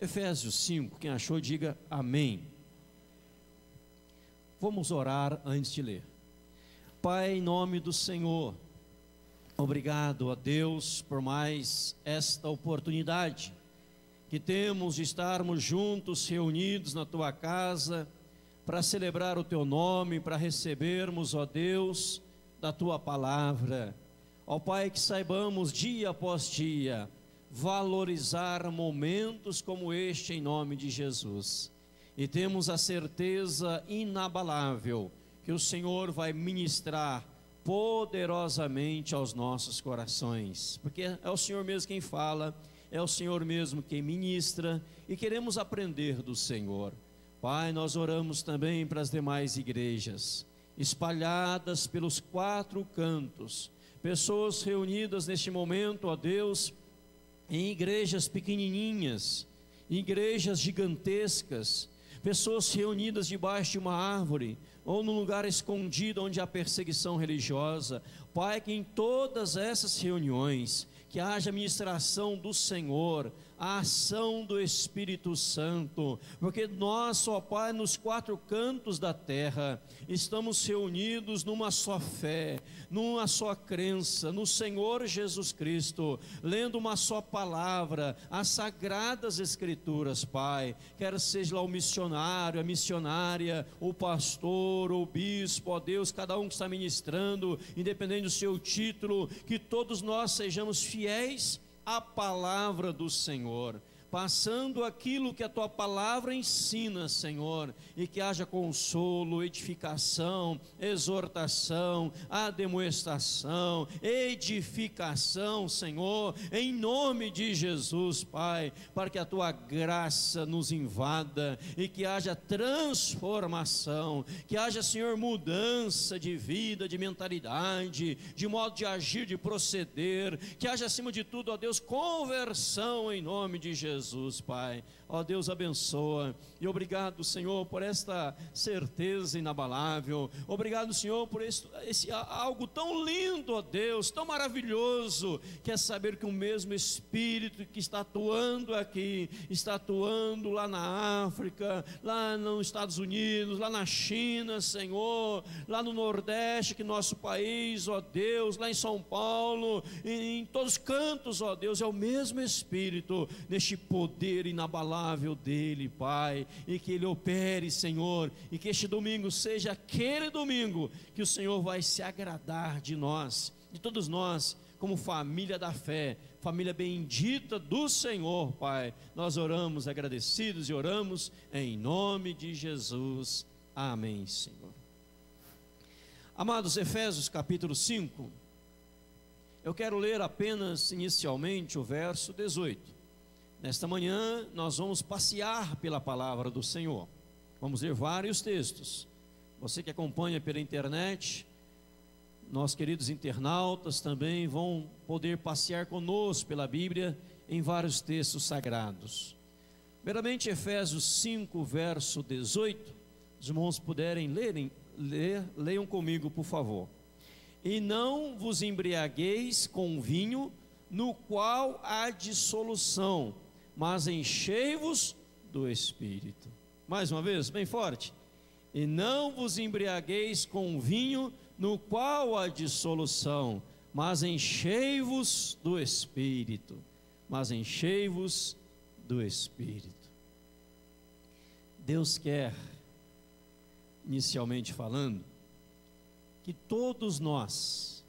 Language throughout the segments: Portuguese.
Efésios 5, quem achou, diga amém. Vamos orar antes de ler. Pai, em nome do Senhor, obrigado a Deus por mais esta oportunidade que temos de estarmos juntos, reunidos na Tua casa, para celebrar o Teu nome, para recebermos, ó Deus, da Tua palavra. Ó Pai, que saibamos dia após dia valorizar momentos como este em nome de Jesus. E temos a certeza inabalável que o Senhor vai ministrar poderosamente aos nossos corações, porque é o Senhor mesmo quem fala, é o Senhor mesmo quem ministra, e queremos aprender do Senhor. Pai, nós oramos também para as demais igrejas, espalhadas pelos 4 cantos, pessoas reunidas neste momento, ó Deus, em igrejas pequenininhas, igrejas gigantescas, pessoas reunidas debaixo de uma árvore, ou num lugar escondido onde há perseguição religiosa. Pai, que em todas essas reuniões, que haja ministração do Senhor, a ação do Espírito Santo, porque nós, ó Pai, nos 4 cantos da terra, estamos reunidos numa só fé, numa só crença, no Senhor Jesus Cristo, lendo uma só palavra, as Sagradas Escrituras, Pai, quer seja lá o missionário, a missionária, o pastor, o bispo, ó Deus, cada um que está ministrando, independente do seu título, que todos nós sejamos fiéis à palavra do Senhor, passando aquilo que a Tua palavra ensina, Senhor, e que haja consolo, edificação, exortação, ademoestação, edificação, Senhor, em nome de Jesus, Pai, para que a Tua graça nos invada e que haja transformação, que haja, Senhor, mudança de vida, de mentalidade, de modo de agir, de proceder, que haja acima de tudo, ó Deus, conversão em nome de Jesus, Pai. Ó Deus, abençoa, e obrigado, Senhor, por esta certeza inabalável. Obrigado, Senhor, por esse algo tão lindo, ó Deus, tão maravilhoso, que é saber que o mesmo Espírito que está atuando aqui, está atuando lá na África, lá nos Estados Unidos, lá na China, Senhor, lá no Nordeste, que nosso país, ó Deus, lá em São Paulo, em todos os cantos, ó Deus, é o mesmo Espírito, neste poder inabalável dele, Pai, e que ele opere, Senhor, e que este domingo seja aquele domingo que o Senhor vai se agradar de nós, de todos nós, como família da fé, família bendita do Senhor, Pai. Nós oramos agradecidos e oramos em nome de Jesus, amém, Senhor. Amados, Efésios capítulo 5, eu quero ler apenas inicialmente o verso 18. Nesta manhã nós vamos passear pela palavra do Senhor, vamos ler vários textos. Você que acompanha pela internet, nossos queridos internautas também vão poder passear conosco pela Bíblia em vários textos sagrados. Primeiramente Efésios 5 verso 18, os irmãos puderem leiam comigo, por favor. E não vos embriagueis com vinho, no qual há dissolução, mas enchei-vos do Espírito. Mais uma vez, bem forte. E não vos embriagueis com vinho, no qual há dissolução, mas enchei-vos do Espírito. Mas enchei-vos do Espírito. Deus quer, inicialmente falando, que todos nós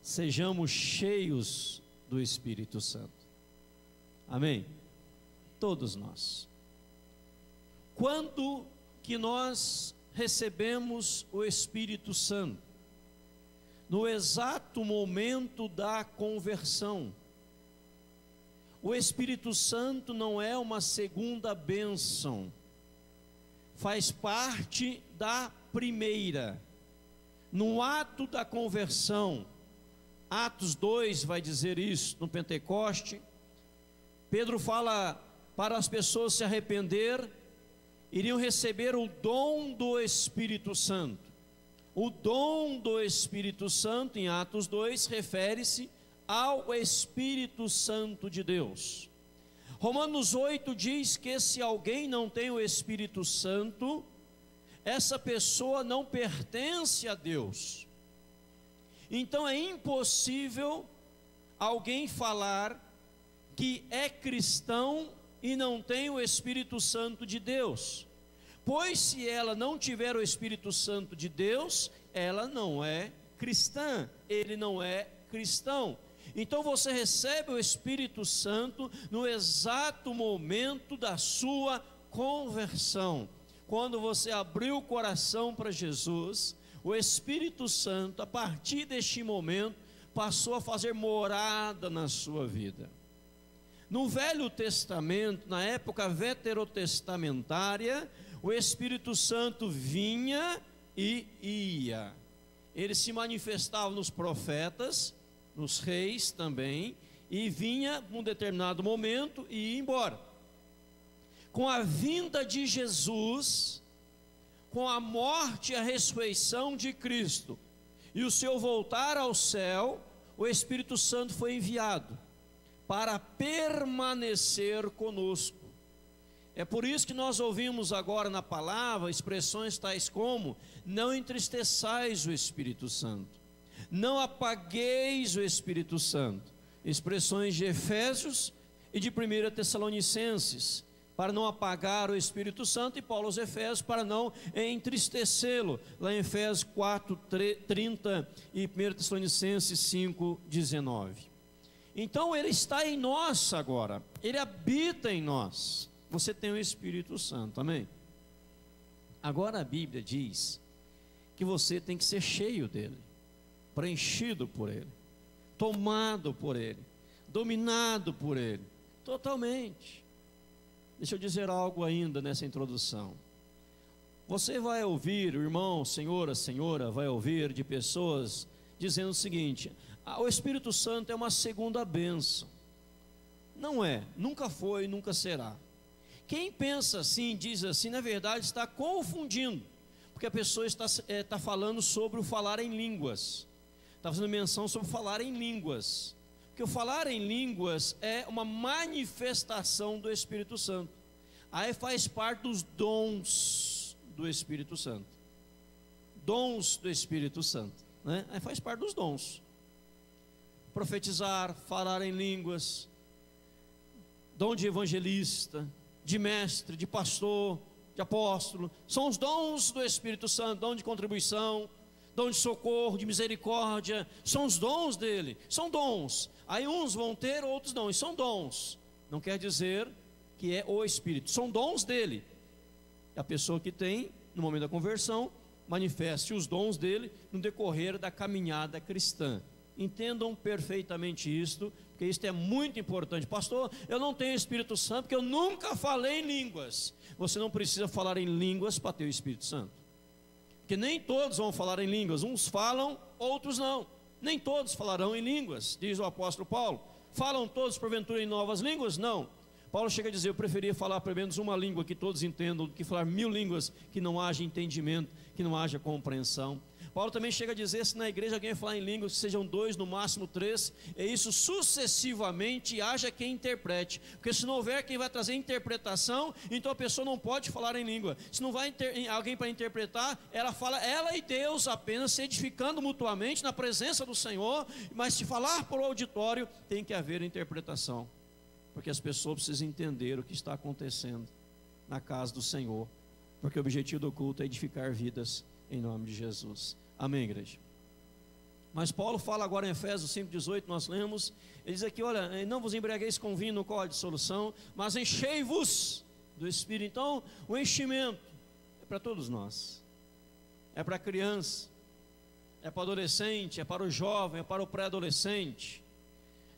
sejamos cheios do Espírito Santo. Amém? Todos nós. Quando que nós recebemos o Espírito Santo? No exato momento da conversão. O Espírito Santo não é uma segunda bênção, faz parte da primeira. No ato da conversão, Atos 2 vai dizer isso, no Pentecoste, Pedro fala para as pessoas se arrepender, iriam receber o dom do Espírito Santo. O dom do Espírito Santo, em Atos 2, refere-se ao Espírito Santo de Deus. Romanos 8 diz que se alguém não tem o Espírito Santo, essa pessoa não pertence a Deus. Então é impossível alguém falar que é cristão e não tem o Espírito Santo de Deus, pois se ela não tiver o Espírito Santo de Deus, ela não é cristã, ele não é cristão. Então você recebe o Espírito Santo no exato momento da sua conversão. Quando você abriu o coração para Jesus, o Espírito Santo, a partir deste momento, passou a fazer morada na sua vida. No Velho Testamento, na época veterotestamentária, o Espírito Santo vinha e ia. Ele se manifestava nos profetas, nos reis também, e vinha num determinado momento e ia embora. Com a vinda de Jesus, com a morte e a ressurreição de Cristo, e o seu voltar ao céu, o Espírito Santo foi enviado para permanecer conosco. É por isso que nós ouvimos agora na palavra expressões tais como: não entristeçais o Espírito Santo, não apagueis o Espírito Santo. Expressões de Efésios e de 1 Tessalonicenses, para não apagar o Espírito Santo, e Paulo aos Efésios, para não entristecê-lo, lá em Efésios 4:30 e 1 Tessalonicenses 5:19. Então ele está em nós agora, ele habita em nós. Você tem o Espírito Santo, amém? Agora a Bíblia diz que você tem que ser cheio dele, preenchido por ele, tomado por ele, dominado por ele, totalmente. Deixa eu dizer algo ainda nessa introdução. Você vai ouvir, o irmão, senhora, vai ouvir de pessoas dizendo o seguinte: o Espírito Santo é uma segunda bênção. Não é, nunca foi, nunca será. Quem pensa assim, diz assim, na verdade está confundindo, porque a pessoa está falando sobre o falar em línguas, está fazendo menção sobre falar em línguas, porque o falar em línguas é uma manifestação do Espírito Santo, aí faz parte dos dons do Espírito Santo, dons do Espírito Santo, né? Aí faz parte dos dons, profetizar, falar em línguas, dom de evangelista, de mestre, de pastor, de apóstolo, são os dons do Espírito Santo, dom de contribuição, dom de socorro, de misericórdia, são os dons dele, são dons, aí uns vão ter, outros não, e são dons, não quer dizer que é o Espírito, são dons dele, a pessoa que tem, no momento da conversão, manifeste os dons dele no decorrer da caminhada cristã. Entendam perfeitamente isto, porque isto é muito importante. Pastor, eu não tenho Espírito Santo porque eu nunca falei em línguas. Você não precisa falar em línguas para ter o Espírito Santo, porque nem todos vão falar em línguas, uns falam, outros não. Nem todos falarão em línguas, diz o apóstolo Paulo. Falam todos porventura em novas línguas? Não. Paulo chega a dizer: eu preferia falar pelo menos uma língua que todos entendam, do que falar 1000 línguas que não haja entendimento, que não haja compreensão. Paulo também chega a dizer: se na igreja alguém falar em línguas, que sejam 2, no máximo 3, e isso sucessivamente, haja quem interprete, porque se não houver quem vai trazer interpretação, então a pessoa não pode falar em língua. Se não vai alguém para interpretar, ela fala, ela e Deus apenas, se edificando mutuamente na presença do Senhor, mas se falar por auditório, tem que haver interpretação, porque as pessoas precisam entender o que está acontecendo na casa do Senhor, porque o objetivo do culto é edificar vidas em nome de Jesus. Amém, igreja? Mas Paulo fala agora em Efésios 5,18, nós lemos, ele diz aqui: olha, não vos embriagueis com vinho, no qual há dissolução, mas enchei-vos do Espírito. Então, o enchimento é para todos nós, é para a criança, é para o adolescente, é para o jovem, é para o pré-adolescente,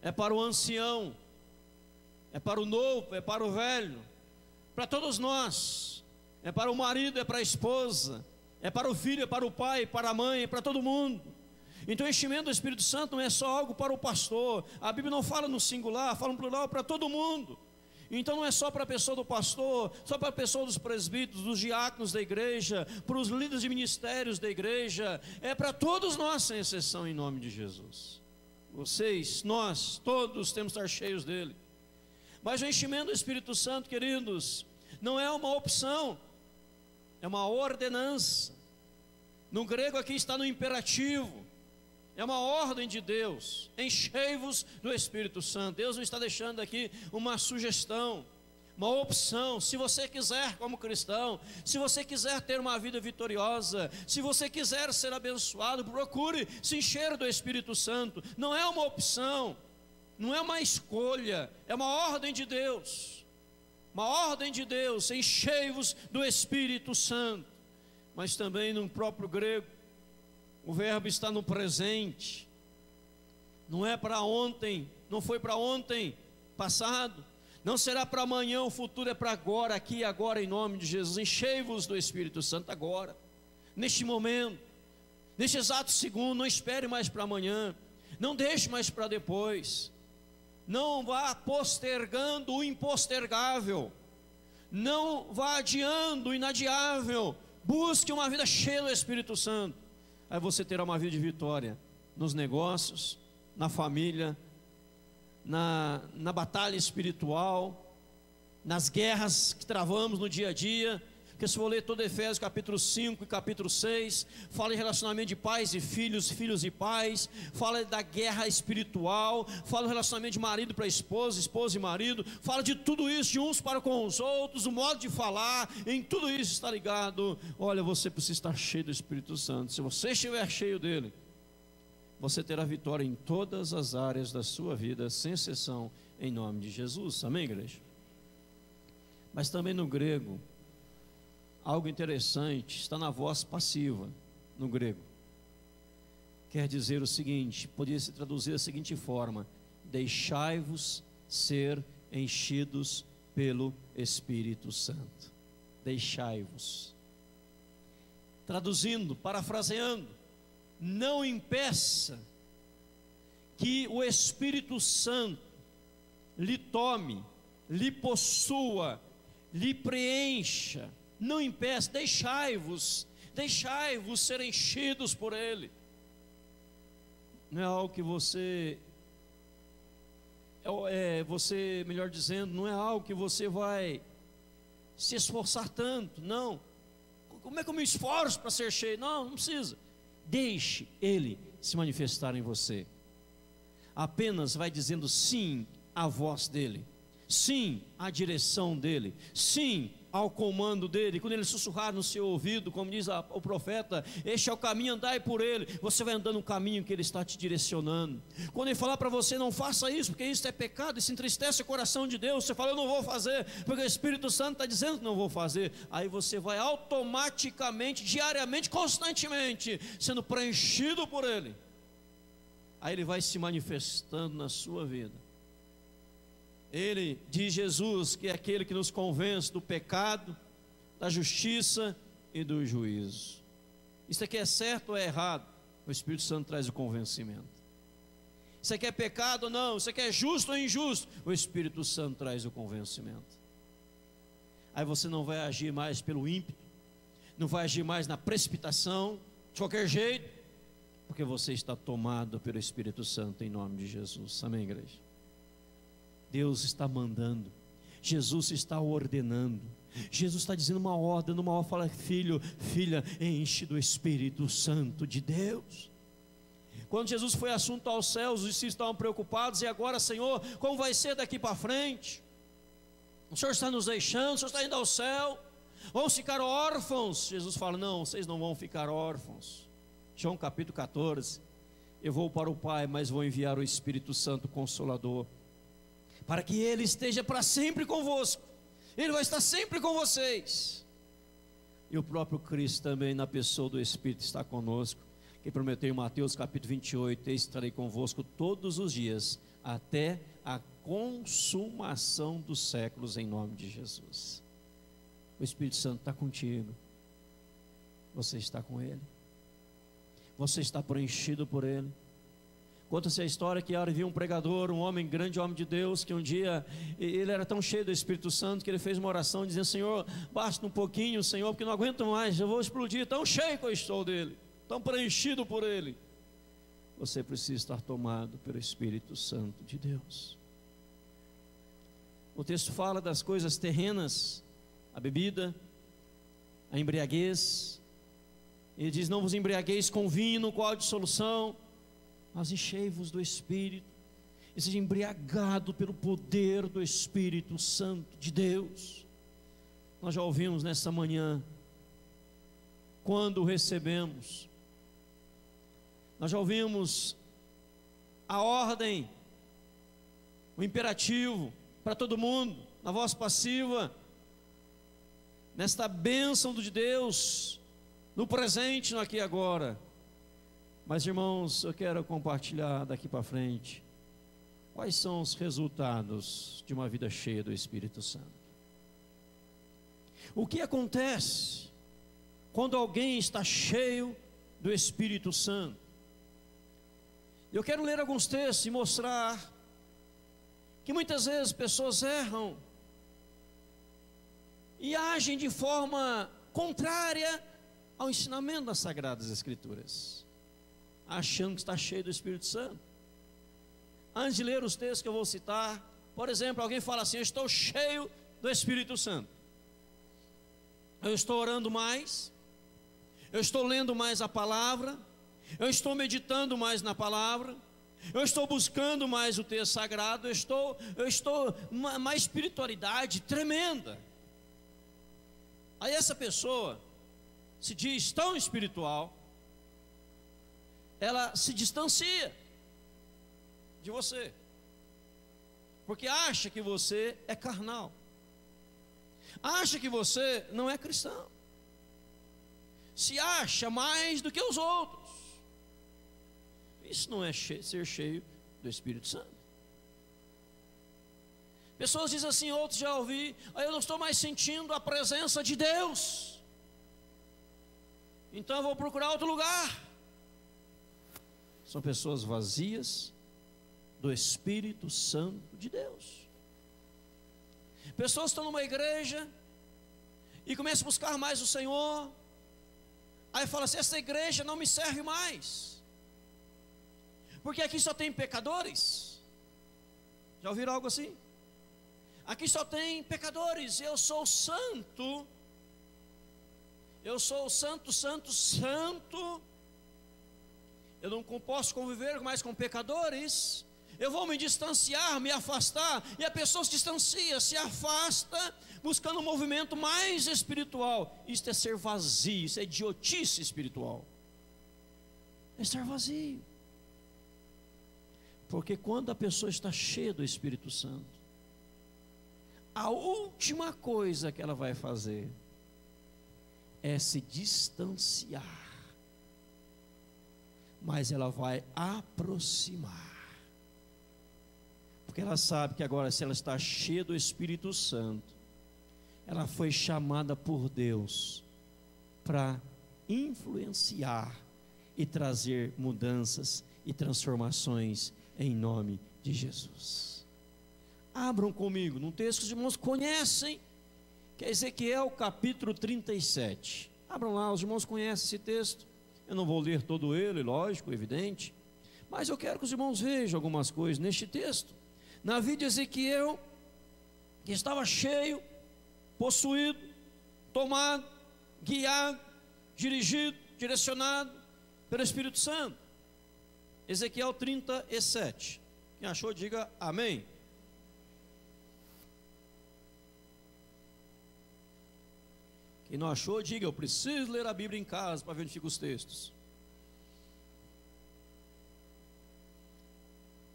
é para o ancião, é para o novo, é para o velho, para todos nós, é para o marido, é para a esposa, é para o filho, é para o pai, para a mãe, é para todo mundo. Então o enchimento do Espírito Santo não é só algo para o pastor, a Bíblia não fala no singular, fala no plural, para todo mundo. Então não é só para a pessoa do pastor, só para a pessoa dos presbíteros, dos diáconos da igreja, para os líderes de ministérios da igreja, é para todos nós, sem exceção, em nome de Jesus. Vocês, nós, todos temos que estar cheios dele. Mas o enchimento do Espírito Santo, queridos, não é uma opção, é uma ordenança. No grego aqui está no imperativo, é uma ordem de Deus: enchei-vos do Espírito Santo. Deus não está deixando aqui uma sugestão, uma opção. Se você quiser, como cristão, se você quiser ter uma vida vitoriosa, se você quiser ser abençoado, procure se encher do Espírito Santo. Não é uma opção, não é uma escolha, é uma ordem de Deus. Uma ordem de Deus: enchei-vos do Espírito Santo. Mas também no próprio grego, o verbo está no presente. Não é para ontem, não foi para ontem passado, não será para amanhã, o futuro é para agora, aqui e agora, em nome de Jesus. Enchei-vos do Espírito Santo agora, neste momento, neste exato segundo. Não espere mais para amanhã, não deixe mais para depois. Não vá postergando o impostergável, não vá adiando o inadiável. Busque uma vida cheia do Espírito Santo. Aí você terá uma vida de vitória nos negócios, na família, na batalha espiritual, nas guerras que travamos no dia a dia. Porque se for ler todo Efésios capítulo 5 e capítulo 6, fala em relacionamento de pais e filhos, filhos e pais, fala da guerra espiritual, fala do relacionamento de marido para esposa, esposa e marido, fala de tudo isso, de uns para com os outros, o modo de falar, em tudo isso está ligado. Olha, você precisa estar cheio do Espírito Santo. Se você estiver cheio dele, você terá vitória em todas as áreas da sua vida, sem exceção, em nome de Jesus. Amém, igreja? Mas também no grego, algo interessante está na voz passiva, no grego. Quer dizer o seguinte, poderia se traduzir da seguinte forma: deixai-vos ser enchidos pelo Espírito Santo. Deixai-vos. Traduzindo, parafraseando, não impeça que o Espírito Santo lhe tome, lhe possua, lhe preencha. Não impeça, deixai-vos ser enchidos por Ele. Não é algo que você, melhor dizendo, não é algo que você vai se esforçar tanto, não. Como é que eu me esforço para ser cheio? Não, não precisa. Deixe Ele se manifestar em você. Apenas vai dizendo sim à voz dEle, sim à direção dEle, sim ao comando dele. Quando ele sussurrar no seu ouvido, como diz o profeta, este é o caminho, andai por ele, você vai andando no caminho que ele está te direcionando. Quando ele falar para você, não faça isso, porque isso é pecado, isso entristece o coração de Deus, você fala, eu não vou fazer, porque o Espírito Santo está dizendo que não vou fazer. Aí você vai automaticamente, diariamente, constantemente sendo preenchido por ele. Aí ele vai se manifestando na sua vida. Ele diz, Jesus, que é aquele que nos convence do pecado, da justiça e do juízo. Isso aqui é certo ou é errado? O Espírito Santo traz o convencimento. Isso aqui é pecado ou não? Isso aqui é justo ou injusto? O Espírito Santo traz o convencimento. Aí você não vai agir mais pelo ímpeto, não vai agir mais na precipitação, de qualquer jeito, porque você está tomado pelo Espírito Santo, em nome de Jesus. Amém, igreja? Deus está mandando, Jesus está ordenando, Jesus está dizendo uma ordem, numa hora fala, filho, filha, enche do Espírito Santo de Deus. Quando Jesus foi assunto aos céus, os discípulos estavam preocupados, e agora, Senhor, como vai ser daqui para frente? O Senhor está nos deixando, o Senhor está indo ao céu, vamos ficar órfãos? Jesus fala, não, vocês não vão ficar órfãos. João capítulo 14, eu vou para o Pai, mas vou enviar o Espírito Santo Consolador, para que Ele esteja para sempre convosco. Ele vai estar sempre com vocês. E o próprio Cristo também, na pessoa do Espírito, está conosco, que prometeu em Mateus capítulo 28, eis que estarei convosco todos os dias, até a consumação dos séculos, em nome de Jesus. O Espírito Santo está contigo. Você está com Ele. Você está preenchido por Ele. Conta-se a história que havia um pregador, um homem, grande homem de Deus, que um dia, ele era tão cheio do Espírito Santo, que ele fez uma oração, dizendo, Senhor, basta um pouquinho, Senhor, porque não aguento mais, eu vou explodir, tão cheio que eu estou dele, tão preenchido por ele. Você precisa estar tomado pelo Espírito Santo de Deus. o texto fala das coisas terrenas, a bebida, a embriaguez. Ele diz: não vos embriagueis com vinho, no qual há dissolução, mas enchei-vos do Espírito, e seja embriagado pelo poder do Espírito Santo de Deus. Nós já ouvimos nessa manhã, quando o recebemos, nós já ouvimos a ordem, o imperativo para todo mundo, na voz passiva, nesta bênção de Deus, no presente, no aqui e agora. Mas, irmãos, eu quero compartilhar daqui para frente quais são os resultados de uma vida cheia do Espírito Santo. O que acontece quando alguém está cheio do Espírito Santo? Eu quero ler alguns textos e mostrar que muitas vezes pessoas erram e agem de forma contrária ao ensinamento das Sagradas Escrituras, achando que está cheio do Espírito Santo. Antes de ler os textos que eu vou citar, por exemplo, alguém fala assim: eu estou cheio do Espírito Santo, eu estou orando mais, eu estou lendo mais a palavra, eu estou meditando mais na palavra, eu estou buscando mais o texto sagrado, eu estou uma espiritualidade tremenda. Aí essa pessoa se diz tão espiritual, ela se distancia de você, porque acha que você é carnal, acha que você não é cristão, se acha mais do que os outros. Isso não é ser cheio do Espírito Santo. Pessoas dizem assim, outros já ouvi: eu não estou mais sentindo a presença de Deus, então eu vou procurar outro lugar. São pessoas vazias do Espírito Santo de Deus. Pessoas estão numa igreja e começam a buscar mais o Senhor, aí fala assim: essa igreja não me serve mais, porque aqui só tem pecadores. Já ouviram algo assim? Aqui só tem pecadores, eu sou santo, eu sou santo, santo, santo, eu não posso conviver mais com pecadores, eu vou me distanciar, me afastar. E a pessoa se distancia, se afasta, buscando um movimento mais espiritual. Isso é ser vazio, isso é idiotice espiritual, é estar vazio. Porque quando a pessoa está cheia do Espírito Santo, a última coisa que ela vai fazer é se distanciar, mas ela vai aproximar, porque ela sabe que agora, se ela está cheia do Espírito Santo, ela foi chamada por Deus para influenciar e trazer mudanças e transformações em nome de Jesus. Abram comigo num texto que os irmãos conhecem, que é Ezequiel capítulo 37. Abram lá, os irmãos conhecem esse texto. Eu não vou ler todo ele, lógico, evidente, mas eu quero que os irmãos vejam algumas coisas neste texto. Na vida de Ezequiel, que estava cheio, possuído, tomado, guiado, dirigido, direcionado pelo Espírito Santo. Ezequiel 37. Quem achou, diga amém. Quem não achou, diga: eu preciso ler a Bíblia em casa para ver onde ficam os textos,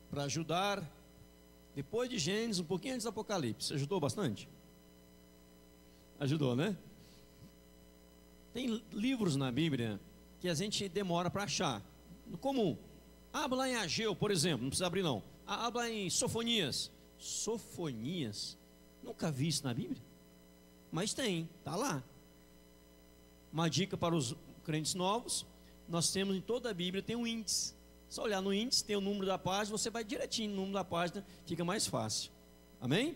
para ajudar. Depois de Gênesis, um pouquinho antes do Apocalipse. Ajudou bastante? Ajudou, né? Tem livros na Bíblia que a gente demora para achar, no comum. Abra lá em Ageu, por exemplo, não precisa abrir não. Abra em Sofonias. Sofonias? Nunca vi isso na Bíblia, mas tem, está lá. Uma dica para os crentes novos: nós temos em toda a Bíblia, tem um índice. Só olhar no índice, tem o número da página, você vai direitinho no número da página, fica mais fácil. Amém?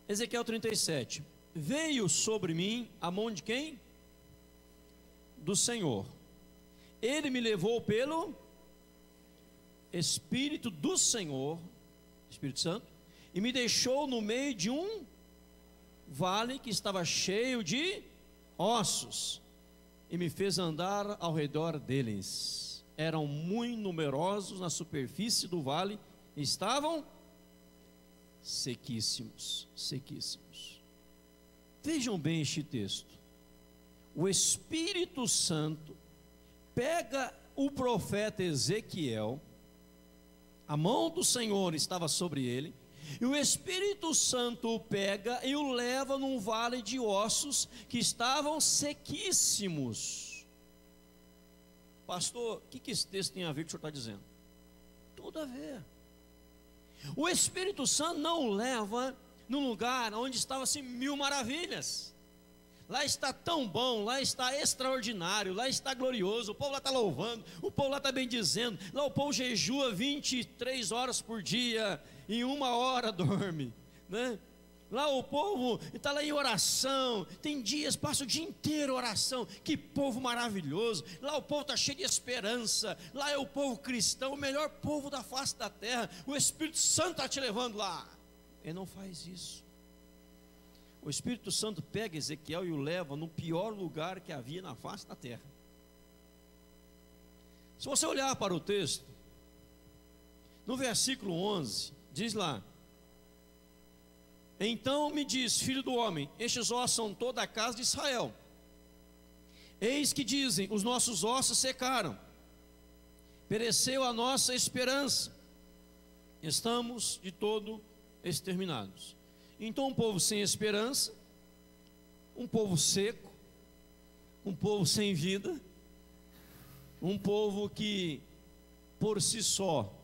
Ezequiel 37. Veio sobre mim a mão de quem? Do Senhor. Ele me levou pelo Espírito do Senhor, Espírito Santo, e me deixou no meio de um vale que estava cheio de ossos, e me fez andar ao redor deles. Eram muito numerosos na superfície do vale, e estavam sequíssimos, sequíssimos. Vejam bem este texto. O Espírito Santo pega o profeta Ezequiel, a mão do Senhor estava sobre ele, e o Espírito Santo o pega e o leva num vale de ossos que estavam sequíssimos. Pastor, o que esse texto tem a ver com o que o senhor está dizendo? Tudo a ver. O Espírito Santo não o leva num lugar onde estava assim mil maravilhas. Lá está tão bom, lá está extraordinário, lá está glorioso, o povo lá está louvando, o povo lá está bendizendo, lá o povo jejua 23 horas por dia, em 1 hora dorme, né? Lá o povo está lá em oração, tem dias, passa o dia inteiro em oração, que povo maravilhoso. Lá o povo está cheio de esperança, lá é o povo cristão, o melhor povo da face da terra. O Espírito Santo está te levando lá. Ele não faz isso. O Espírito Santo pega Ezequiel e o leva no pior lugar que havia na face da terra. Se você olhar para o texto, no versículo 11, diz lá: então me diz, filho do homem, estes ossos são toda a casa de Israel. Eis que dizem, os nossos ossos secaram, pereceu a nossa esperança, estamos de todo exterminados. Então um povo sem esperança, um povo seco, um povo sem vida, um povo que por si só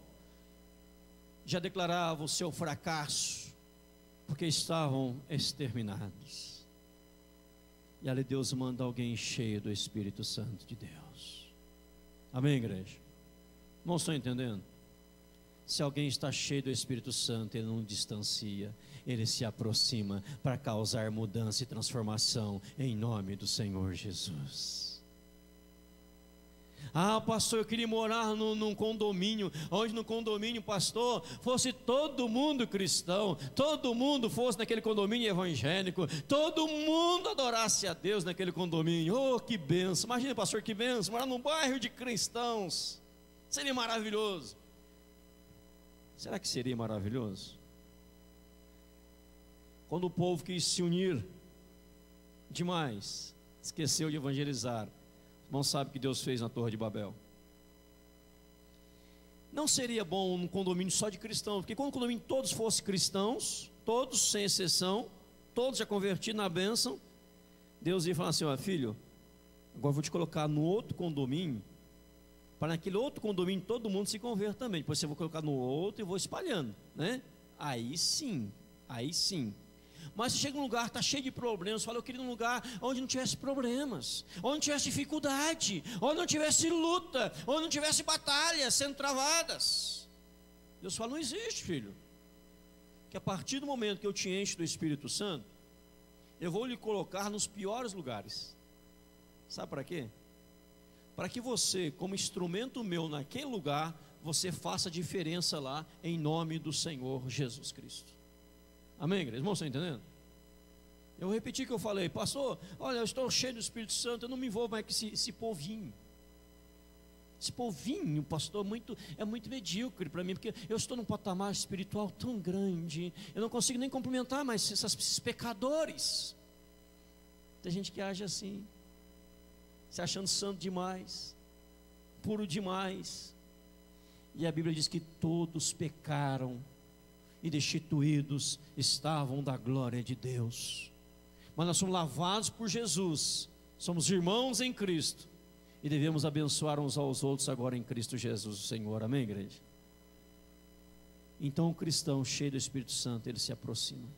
já declarava o seu fracasso, porque estavam exterminados. E ali Deus manda alguém cheio do Espírito Santo de Deus. Amém, igreja? Não estou entendendo? Se alguém está cheio do Espírito Santo, ele não distancia, ele se aproxima para causar mudança e transformação em nome do Senhor Jesus. Ah, pastor, eu queria morar num condomínio, onde no condomínio, pastor, fosse todo mundo cristão, todo mundo fosse naquele condomínio evangélico, todo mundo adorasse a Deus naquele condomínio. Oh, que benção! Imagina, pastor, que benção, morar num bairro de cristãos, seria maravilhoso. Será que seria maravilhoso? Quando o povo quis se unir demais, esqueceu de evangelizar. Não sabe o que Deus fez na Torre de Babel. Não seria bom um condomínio só de cristãos, porque quando o condomínio todos fossem cristãos, todos sem exceção, todos já convertidos na bênção, Deus ia falar assim: ó, filho, agora eu vou te colocar no outro condomínio, para naquele outro condomínio todo mundo se converter também. Depois você vai colocar no outro e vou espalhando, né? Aí sim, aí sim. Mas você chega num lugar, está cheio de problemas. Fala, eu queria um lugar onde não tivesse problemas, onde não tivesse dificuldade, onde não tivesse luta, onde não tivesse batalhas sendo travadas. Deus fala, não existe, filho. Que a partir do momento que eu te encho do Espírito Santo, eu vou lhe colocar nos piores lugares. Sabe para quê? Para que você, como instrumento meu naquele lugar, você faça diferença lá, em nome do Senhor Jesus Cristo. Amém, igreja? Irmãos, estão entendendo? Eu repeti o que eu falei, pastor, olha, eu estou cheio do Espírito Santo, eu não me envolvo mais com esse povinho. Esse povinho, pastor, é muito medíocre para mim, porque eu estou num patamar espiritual tão grande, eu não consigo nem cumprimentar mais esses pecadores. Tem gente que age assim, se achando santo demais, puro demais. E a Bíblia diz que todos pecaram e destituídos estavam da glória de Deus. Mas nós somos lavados por Jesus, somos irmãos em Cristo, e devemos abençoar uns aos outros agora em Cristo Jesus, o Senhor. Amém, igreja? Então o cristão cheio do Espírito Santo, ele se aproxima.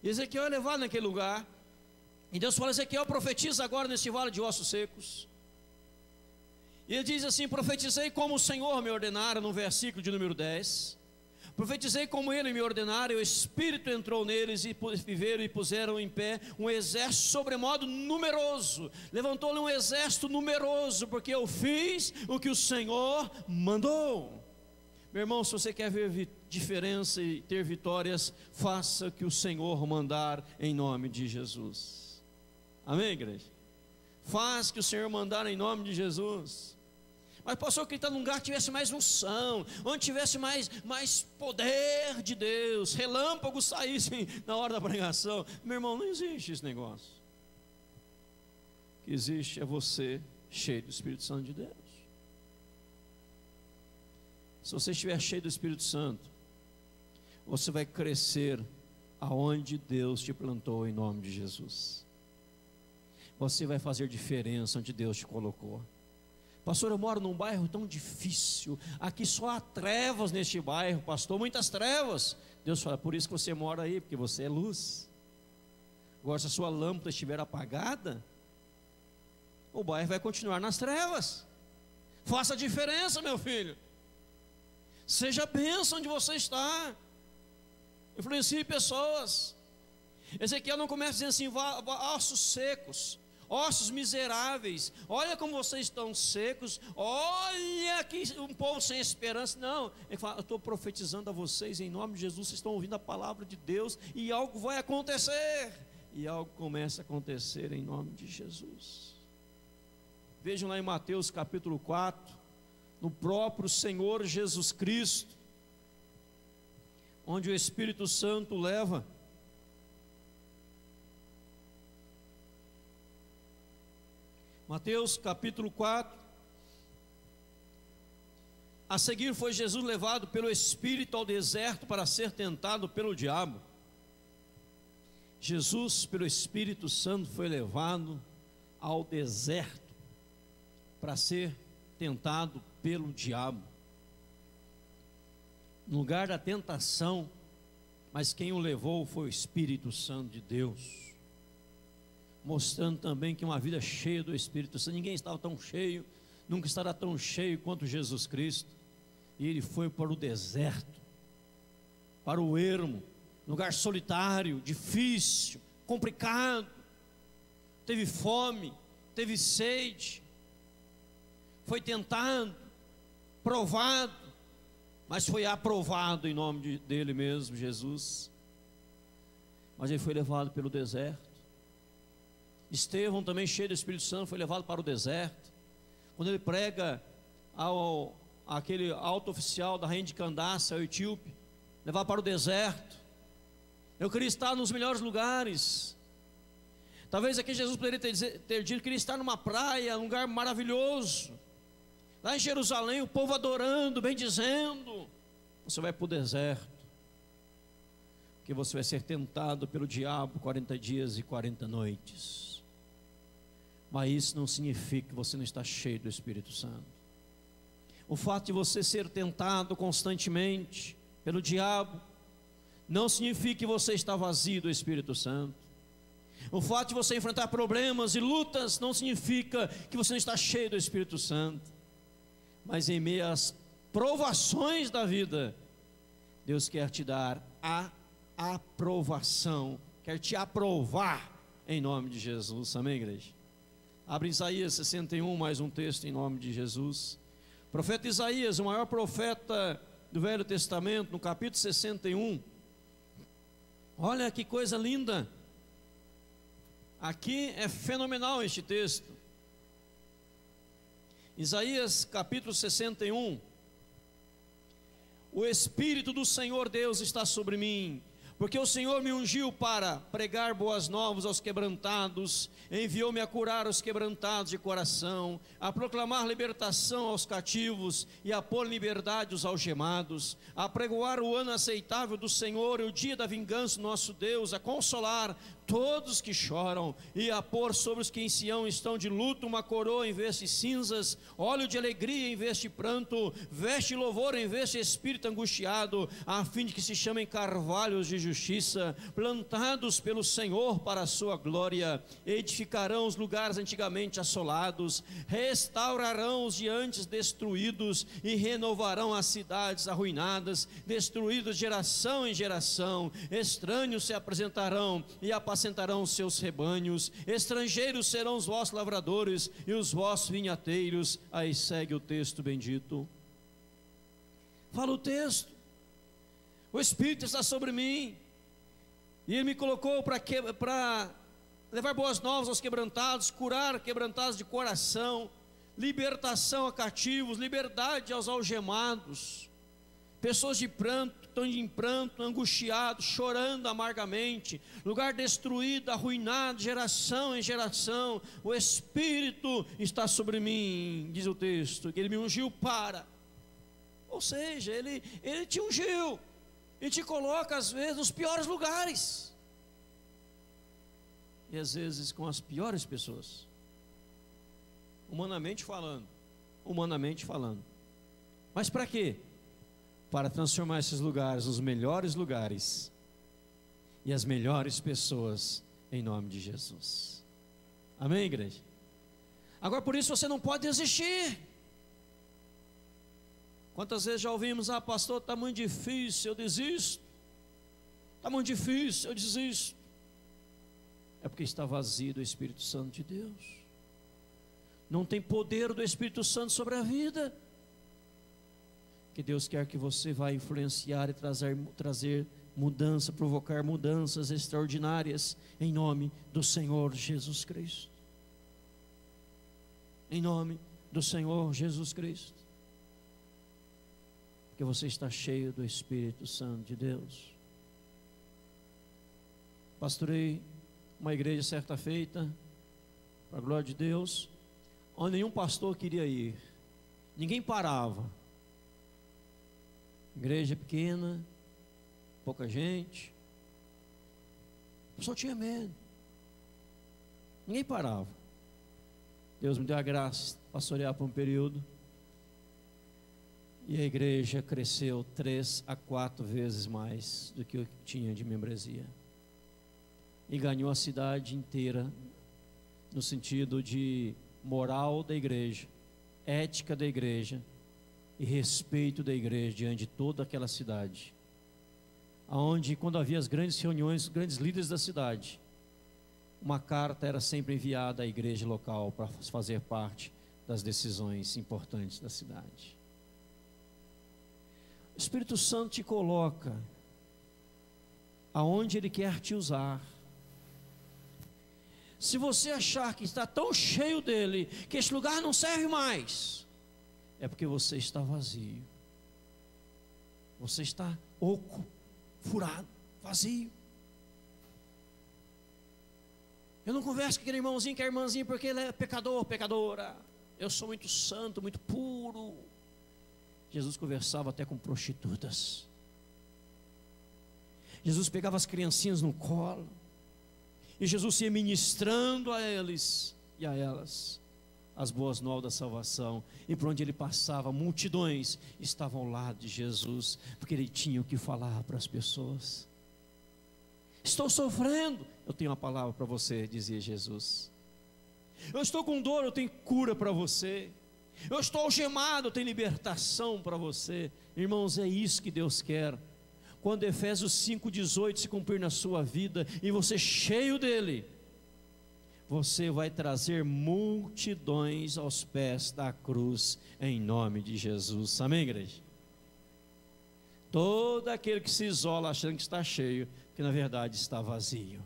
E Ezequiel é levado naquele lugar, e Deus fala, Ezequiel, profetiza agora nesse vale de ossos secos. E ele diz assim, profetizei como o Senhor me ordenara, no versículo de número 10. Profetizei como ele me ordenara, e o Espírito entrou neles, e viveram e puseram em pé um exército sobremodo numeroso. Levantou-lhe um exército numeroso, porque eu fiz o que o Senhor mandou. Meu irmão, se você quer ver diferença e ter vitórias, faça o que o Senhor mandar em nome de Jesus. Amém, igreja? Faça o que o Senhor mandar em nome de Jesus. Mas pastor, eu queria estar num lugar que tivesse mais unção, onde tivesse mais poder de Deus, relâmpagos saíssem na hora da pregação. Meu irmão, não existe esse negócio. O que existe é você cheio do Espírito Santo de Deus. Se você estiver cheio do Espírito Santo, você vai crescer aonde Deus te plantou em nome de Jesus. Você vai fazer diferença onde Deus te colocou. Pastor, eu moro num bairro tão difícil, aqui só há trevas neste bairro, pastor, muitas trevas. Deus fala, por isso que você mora aí, porque você é luz. Agora, se a sua lâmpada estiver apagada, o bairro vai continuar nas trevas. Faça a diferença, meu filho. Seja bênção onde você está. Influencie pessoas. Ezequiel não começa dizendo assim, ossos secos, ossos miseráveis, olha como vocês estão secos, olha que um povo sem esperança. Não, ele fala, eu estou profetizando a vocês em nome de Jesus, vocês estão ouvindo a palavra de Deus e algo vai acontecer. E algo começa a acontecer em nome de Jesus. Vejam lá em Mateus capítulo 4, no próprio Senhor Jesus Cristo, onde o Espírito Santo leva Mateus capítulo 4. A seguir foi Jesus levado pelo Espírito ao deserto para ser tentado pelo diabo. Jesus, pelo Espírito Santo, foi levado ao deserto para ser tentado pelo diabo. No lugar da tentação, mas quem o levou foi o Espírito Santo de Deus, mostrando também que uma vida cheia do Espírito Santo, ninguém estava tão cheio, nunca estará tão cheio quanto Jesus Cristo. E ele foi para o deserto, para o ermo, lugar solitário, difícil, complicado, teve fome, teve sede, foi tentado, provado, mas foi aprovado em nome dele mesmo, Jesus. Mas ele foi levado pelo deserto. Estevão, também cheio do Espírito Santo, foi levado para o deserto. Quando ele prega aquele alto oficial da rainha de Candace, o etíope, levar para o deserto. Eu queria estar nos melhores lugares. Talvez aqui Jesus poderia ter dito que queria estar numa praia, um lugar maravilhoso. Lá em Jerusalém, o povo adorando, bendizendo. Você vai para o deserto, porque você vai ser tentado pelo diabo 40 dias e 40 noites. Mas isso não significa que você não está cheio do Espírito Santo. O fato de você ser tentado constantemente pelo diabo não significa que você está vazio do Espírito Santo. O fato de você enfrentar problemas e lutas não significa que você não está cheio do Espírito Santo. Mas em meio às provações da vida, Deus quer te dar a aprovação, quer te aprovar em nome de Jesus. Amém, igreja? Abre Isaías 61, mais um texto em nome de Jesus. O profeta Isaías, o maior profeta do Velho Testamento, no capítulo 61. Olha que coisa linda. Aqui é fenomenal este texto. Isaías capítulo 61. O Espírito do Senhor Deus está sobre mim, porque o Senhor me ungiu para pregar boas novas aos quebrantados, enviou-me a curar os quebrantados de coração, a proclamar libertação aos cativos e a pôr liberdade aos algemados, a pregoar o ano aceitável do Senhor e o dia da vingança do nosso Deus, a consolar todos que choram e a pôr sobre os que em Sião estão de luto uma coroa em vez de cinzas, óleo de alegria em vez de pranto, veste de louvor em vez de espírito angustiado, a fim de que se chamem carvalhos de justiça, plantados pelo Senhor para a sua glória. Edificarão os lugares antigamente assolados, restaurarão os de antes destruídos e renovarão as cidades arruinadas, destruídas de geração em geração. Estranhos se apresentarão e apacentarão os seus rebanhos, estrangeiros serão os vossos lavradores e os vossos vinhateiros. Aí segue o texto bendito. Fala o texto. O Espírito está sobre mim, e Ele me colocou para levar boas novas aos quebrantados, curar quebrantados de coração, libertação a cativos, liberdade aos algemados. Pessoas de pranto, estão em pranto, angustiados, chorando amargamente, lugar destruído, arruinado, geração em geração. O Espírito está sobre mim, diz o texto, que Ele me ungiu para. Ou seja, Ele te ungiu e te coloca às vezes nos piores lugares, e às vezes com as piores pessoas, humanamente falando. Mas para quê? Para transformar esses lugares nos melhores lugares e as melhores pessoas, em nome de Jesus. Amém, igreja? Agora, por isso você não pode desistir. Quantas vezes já ouvimos: ah, pastor, está muito difícil, eu desisto. Está muito difícil, eu desisto. É porque está vazio do Espírito Santo de Deus. Não tem poder do Espírito Santo sobre a vida. Que Deus quer que você vá influenciar e trazer mudança, provocar mudanças extraordinárias, em nome do Senhor Jesus Cristo. Em nome do Senhor Jesus Cristo. Porque você está cheio do Espírito Santo de Deus. Pastorei uma igreja certa feita, para a glória de Deus, onde nenhum pastor queria ir, ninguém parava. Igreja pequena, pouca gente, o pessoal tinha medo, ninguém parava. Deus me deu a graça de pastorear por um período, e a igreja cresceu 3 a 4 vezes mais do que eu tinha de membresia, e ganhou a cidade inteira, no sentido de moral da igreja, ética da igreja e respeito da igreja diante de toda aquela cidade, aonde quando havia as grandes reuniões, os grandes líderes da cidade, uma carta era sempre enviada à igreja local para fazer parte das decisões importantes da cidade. O Espírito Santo te coloca aonde Ele quer te usar. Se você achar que está tão cheio dele, que esse lugar não serve mais, é porque você está vazio. Você está oco, furado, vazio. Eu não converso com aquele irmãozinho que é irmãzinha porque ele é pecador, pecadora. Eu sou muito santo, muito puro. Jesus conversava até com prostitutas. Jesus pegava as criancinhas no colo, e Jesus ia ministrando a eles e a elas as boas novas da salvação. E por onde ele passava, multidões estavam ao lado de Jesus, porque ele tinha o que falar para as pessoas. Estou sofrendo, eu tenho uma palavra para você, dizia Jesus. Eu estou com dor, eu tenho cura para você. Eu estou algemado, eu tenho libertação para você. Irmãos, é isso que Deus quer. Quando Efésios 5,18 se cumprir na sua vida, e você cheio dele, você vai trazer multidões aos pés da cruz, em nome de Jesus. Amém, igreja? Todo aquele que se isola achando que está cheio, que na verdade está vazio.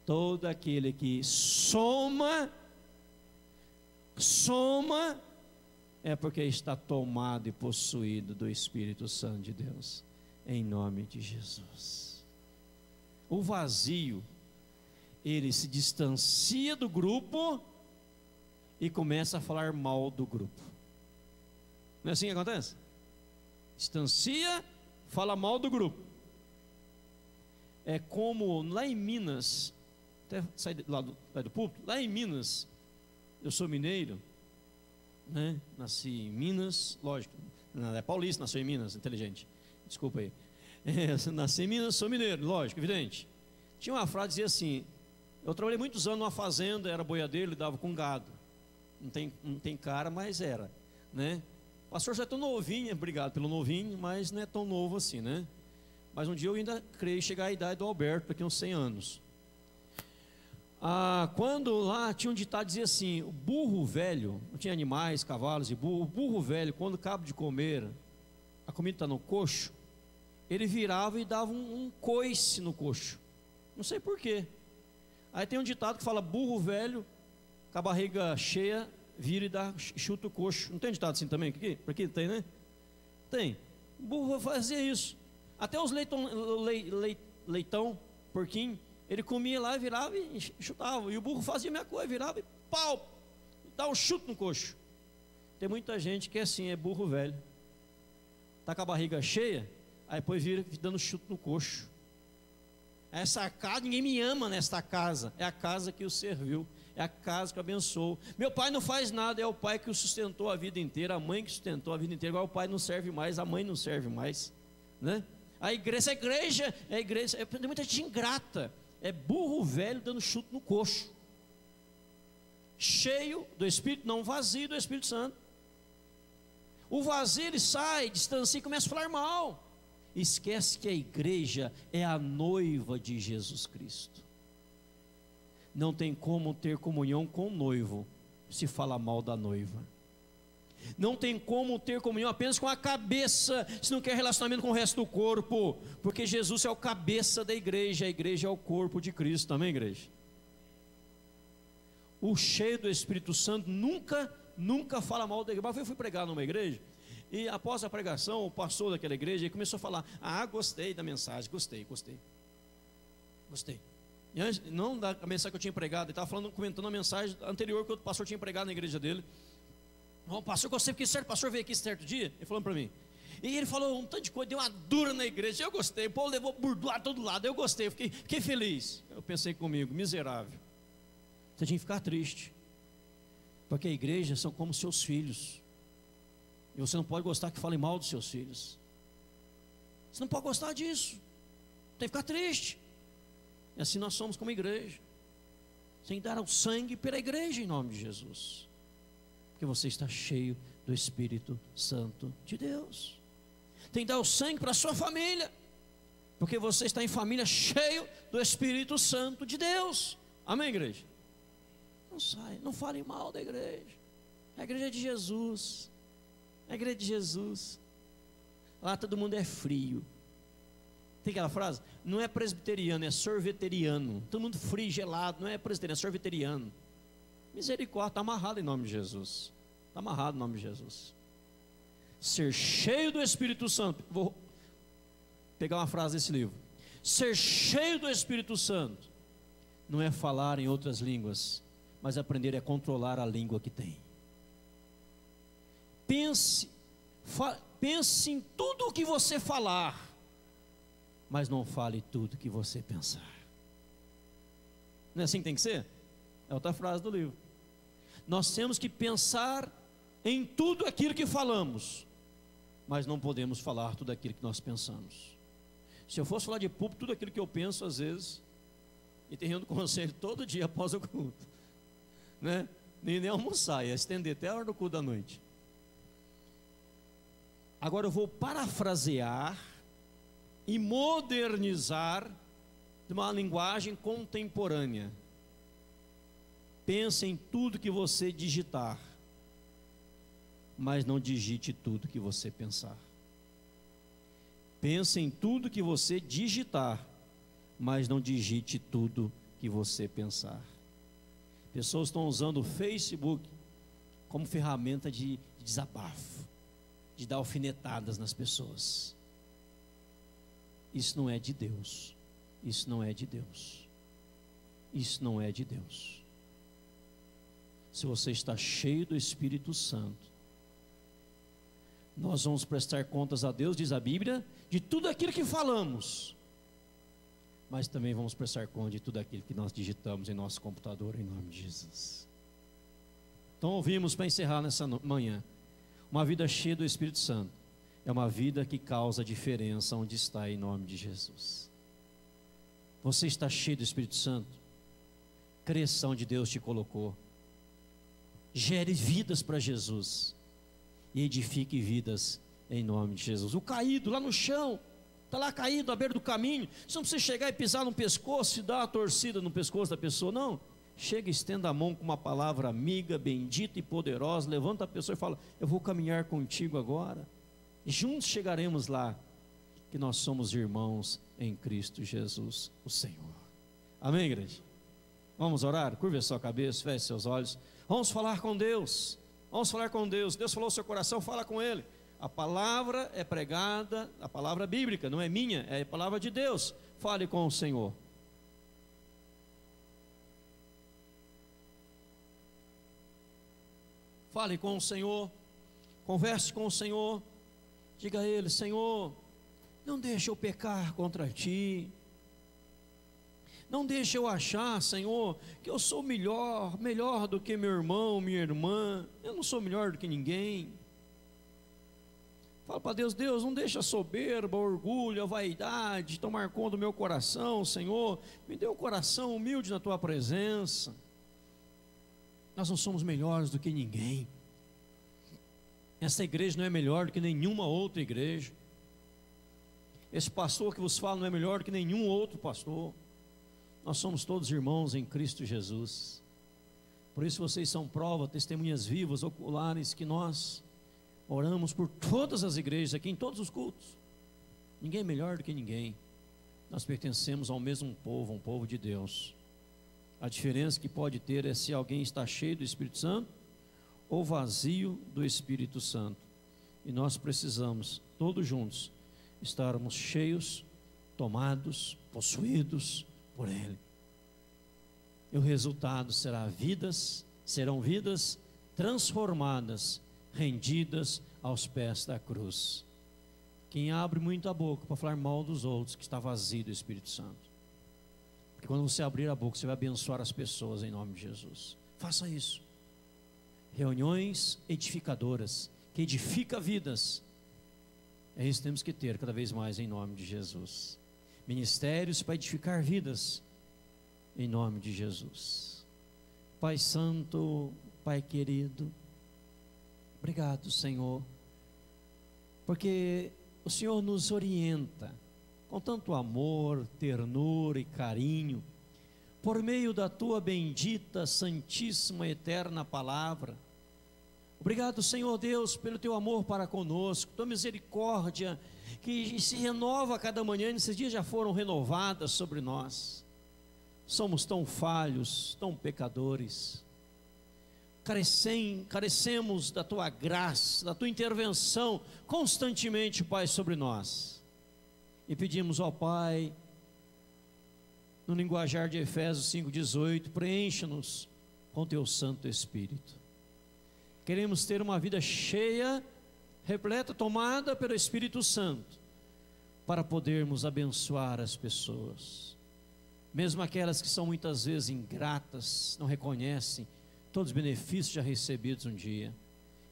Todo aquele que soma, é porque está tomado e possuído do Espírito Santo de Deus, em nome de Jesus. O vazio, ele se distancia do grupo e começa a falar mal do grupo. Não é assim que acontece? Distancia, fala mal do grupo. É como lá em Minas, até sair lá do púlpito, lá em Minas, eu sou mineiro, né? Nasci em Minas, lógico, não é paulista, nasceu em Minas, inteligente, desculpa aí. Nasci em Minas, sou mineiro, lógico, evidente. Tinha uma frase que dizia assim: eu trabalhei muitos anos numa fazenda, era boiadeiro, lidava com gado. Não tem cara, mas era, né? O pastor já é tão novinho, obrigado pelo novinho, mas não é tão novo assim, né? Mas um dia eu ainda creio chegar à idade do Alberto, daqui a uns 100 anos. Quando lá tinha um ditado que dizia assim: o burro velho, não tinha animais, cavalos e burro, o burro velho, quando acaba de comer, a comida está no coxo, ele virava e dava um coice no coxo, não sei porquê. Aí tem um ditado que fala: burro velho, com a barriga cheia, vira e chuta o coxo. Não tem ditado assim também? Por aqui tem, né? Tem. O burro fazia isso. Até os leitão, porquinho, ele comia lá, virava e chutava. E o burro fazia a mesma coisa, virava e pau, dá um chute no coxo. Tem muita gente que é assim, é burro velho. Está com a barriga cheia, aí depois vira dando chute no coxo. Essa casa, ninguém me ama nesta casa. É a casa que o serviu, é a casa que abençoou. Meu pai não faz nada, é o pai que o sustentou a vida inteira, a mãe que sustentou a vida inteira. Agora o pai não serve mais, a mãe não serve mais, né? A igreja, tem muita gente ingrata. É burro velho dando chute no coxo, cheio do Espírito, não vazio do Espírito Santo. O vazio, ele sai, distancia e começa a falar mal. Esquece que a igreja é a noiva de Jesus Cristo. Não tem como ter comunhão com o noivo se fala mal da noiva. Não tem como ter comunhão apenas com a cabeça, se não quer relacionamento com o resto do corpo, porque Jesus é o cabeça da igreja, a igreja é o corpo de Cristo, amém, igreja? O cheio do Espírito Santo nunca fala mal da igreja. Eu fui pregar numa igreja, e após a pregação, o pastor daquela igreja ele começou a falar: gostei da mensagem, gostei. E antes, não da mensagem que eu tinha pregado, ele estava comentando a mensagem anterior que o pastor tinha pregado na igreja dele. Pastor, gostei porque certo pastor veio aqui certo dia, ele falando para mim, e ele falou um tanto de coisa, deu uma dura na igreja. Eu gostei, o povo levou burdoar todo lado, eu gostei, fiquei feliz. Eu pensei comigo: miserável, você tinha que ficar triste, porque a igreja são como seus filhos, e você não pode gostar que falem mal dos seus filhos. Você não pode gostar disso, tem que ficar triste. E assim nós somos como igreja. Você tem que dar o sangue pela igreja em nome de Jesus, porque você está cheio do Espírito Santo de Deus. Tem que dar o sangue para a sua família, porque você está em família, cheio do Espírito Santo de Deus. Amém, igreja? Não falem mal da igreja. A igreja é de Jesus. A igreja de Jesus. Lá todo mundo é frio. Tem aquela frase? Não é presbiteriano, é sorveteriano. Todo mundo frio, gelado. Não é presbiteriano, é sorveteriano. Misericórdia, está amarrado em nome de Jesus. Está amarrado em nome de Jesus. Ser cheio do Espírito Santo. Vou pegar uma frase desse livro. Ser cheio do Espírito Santo não é falar em outras línguas, mas aprender a controlar a língua que tem. Pense em tudo o que você falar, mas não fale tudo que você pensar. Não é assim que tem que ser? É outra frase do livro. Nós temos que pensar em tudo aquilo que falamos, mas não podemos falar tudo aquilo que nós pensamos. Se eu fosse falar de público, tudo aquilo que eu penso às vezes, e terreno conselho todo dia após o culto, né? Nem almoçar, ia estender até a hora do culto da noite. Agora eu vou parafrasear e modernizar de uma linguagem contemporânea. Pense em tudo que você digitar, mas não digite tudo que você pensar. Pense em tudo que você digitar, mas não digite tudo que você pensar. Pessoas estão usando o Facebook como ferramenta de desabafo, de dar alfinetadas nas pessoas. Isso não é de Deus. Isso não é de Deus. Isso não é de Deus. Se você está cheio do Espírito Santo, nós vamos prestar contas a Deus, diz a Bíblia, de tudo aquilo que falamos, mas também vamos prestar conta de tudo aquilo que nós digitamos em nosso computador, em nome de Jesus. Então ouvimos, para encerrar nessa manhã, uma vida cheia do Espírito Santo é uma vida que causa diferença onde está, em nome de Jesus. Você está cheio do Espírito Santo? Cresça onde Deus te colocou. Gere vidas para Jesus e edifique vidas em nome de Jesus. O caído lá no chão, está lá caído à beira do caminho. Você não precisa chegar e pisar no pescoço e dar uma torcida no pescoço da pessoa, não. Chega e estenda a mão com uma palavra amiga, bendita e poderosa, levanta a pessoa e fala: eu vou caminhar contigo agora, e juntos chegaremos lá, que nós somos irmãos em Cristo Jesus, o Senhor. Amém, igreja? Vamos orar? Curve a sua cabeça, feche seus olhos, vamos falar com Deus, vamos falar com Deus. Deus falou ao seu coração, fala com Ele. A palavra é pregada, a palavra bíblica, não é minha, é a palavra de Deus. Fale com o Senhor. Fale com o Senhor, converse com o Senhor, diga a Ele: Senhor, não deixe eu pecar contra Ti, não deixe eu achar, Senhor, que eu sou melhor do que meu irmão, minha irmã. Eu não sou melhor do que ninguém. Fala para Deus: Deus, não deixa a soberba, o orgulho, a vaidade tomar conta do meu coração, Senhor. Me dê um coração humilde na Tua presença. Nós não somos melhores do que ninguém. Essa igreja não é melhor do que nenhuma outra igreja. Esse pastor que vos fala não é melhor do que nenhum outro pastor. Nós somos todos irmãos em Cristo Jesus. Por isso vocês são prova, testemunhas vivas, oculares, que nós oramos por todas as igrejas aqui, em todos os cultos. Ninguém é melhor do que ninguém. Nós pertencemos ao mesmo povo, um povo de Deus. A diferença que pode ter é se alguém está cheio do Espírito Santo ou vazio do Espírito Santo. E nós precisamos, todos juntos, estarmos cheios, tomados, possuídos por Ele. E o resultado serão vidas transformadas, rendidas aos pés da cruz. Quem abre muito a boca para falar mal dos outros, que está vazio do Espírito Santo. Porque quando você abrir a boca, você vai abençoar as pessoas em nome de Jesus. Faça isso. Reuniões edificadoras, que edificam vidas. É isso que temos que ter cada vez mais em nome de Jesus. Ministérios para edificar vidas em nome de Jesus. Pai Santo, Pai querido, obrigado, Senhor, porque o Senhor nos orienta com tanto amor, ternura e carinho, por meio da Tua bendita, santíssima, eterna palavra. Obrigado, Senhor Deus, pelo Teu amor para conosco, Tua misericórdia, que se renova a cada manhã. Nesses dias já foram renovadas sobre nós. Somos tão falhos, tão pecadores, carecemos da Tua graça, da Tua intervenção constantemente, Pai, sobre nós. E pedimos ao Pai, no linguajar de Efésios 5,18, preencha-nos com Teu Santo Espírito. Queremos ter uma vida cheia, repleta, tomada pelo Espírito Santo, para podermos abençoar as pessoas, mesmo aquelas que são muitas vezes ingratas, não reconhecem todos os benefícios já recebidos um dia.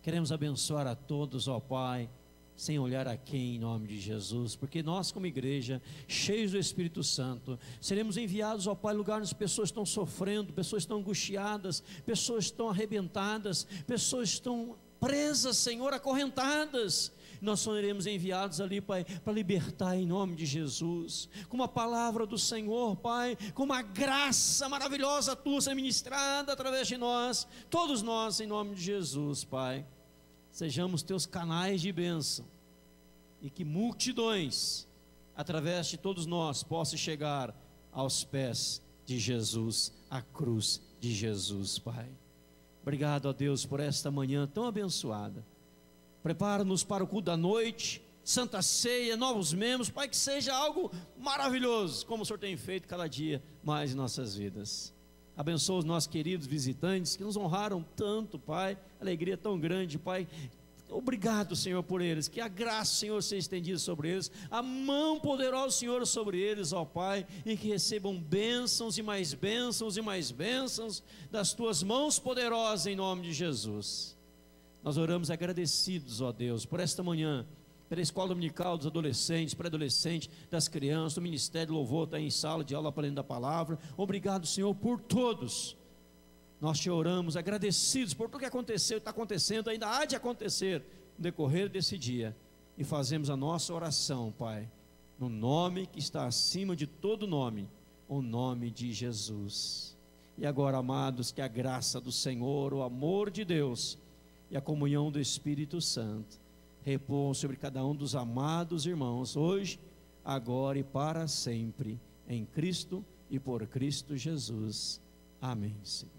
Queremos abençoar a todos, ó Pai, sem olhar a quem, em nome de Jesus, porque nós, como igreja, cheios do Espírito Santo, seremos enviados, ó Pai, lugar onde as pessoas estão sofrendo, pessoas estão angustiadas, pessoas estão arrebentadas, pessoas estão presas, Senhor, acorrentadas. Nós seremos enviados ali, Pai, para libertar em nome de Jesus, com uma palavra do Senhor, Pai, com uma graça maravilhosa Tua ser ministrada através de nós, todos nós, em nome de Jesus, Pai. Sejamos Teus canais de bênção, e que multidões, através de todos nós, possam chegar aos pés de Jesus, à cruz de Jesus, Pai. Obrigado a Deus por esta manhã tão abençoada. Prepara-nos para o culto da noite, Santa Ceia, novos membros, Pai, que seja algo maravilhoso, como o Senhor tem feito cada dia mais em nossas vidas. Abençoa os nossos queridos visitantes que nos honraram tanto, Pai, alegria tão grande, Pai. Obrigado, Senhor, por eles, que a graça, Senhor, seja estendida sobre eles, a mão poderosa, Senhor, sobre eles, ó Pai, e que recebam bênçãos e mais bênçãos e mais bênçãos das Tuas mãos poderosas, em nome de Jesus. Nós oramos agradecidos, ó Deus, por esta manhã, pela escola dominical dos adolescentes, pré-adolescentes, das crianças, do ministério de louvor, está em sala de aula aprendendo a palavra. Obrigado, Senhor, por todos. Nós Te oramos agradecidos por tudo que aconteceu, está acontecendo, ainda há de acontecer no decorrer desse dia. E fazemos a nossa oração, Pai, no nome que está acima de todo nome, o nome de Jesus. E agora, amados, que a graça do Senhor, o amor de Deus e a comunhão do Espírito Santo repousam sobre cada um dos amados irmãos, hoje, agora e para sempre, em Cristo e por Cristo Jesus. Amém, Senhor.